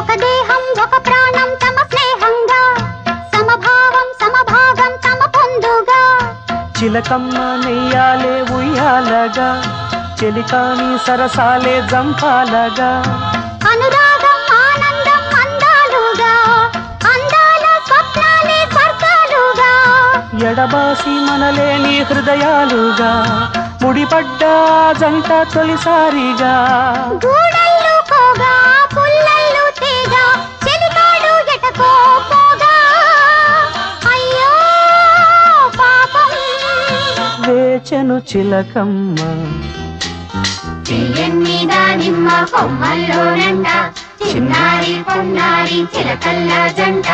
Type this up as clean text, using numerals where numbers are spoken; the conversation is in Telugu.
ఒక దేహం ఒక ప్రాణం తమ స్నేహంగా సమభావం సమభాగం తమ పొందుగా చిలకమ్మ నెయ్యాలే ఉయ్యాలగా చెలికాని సరసాలే జంపాలగా అనురాగం ఆనందం అందాలుగా అందాల స్వప్నాలే స్వర్గాలుగా ఎడబాసి మనలేని హృదయాలుగా ముడిపడ్డ జంట తొలిసారిగా గూడల్లుకోగా పుల్లల్లు తీగా చెలికాడు ఎటకో పోగా అయ్యో పాపం వేచెను చిలకమ్మ తీయన్ని దానిమ్మ కొమ్మల్లోనంట చిన్నారి పొన్నారి చిలకల్ల జంట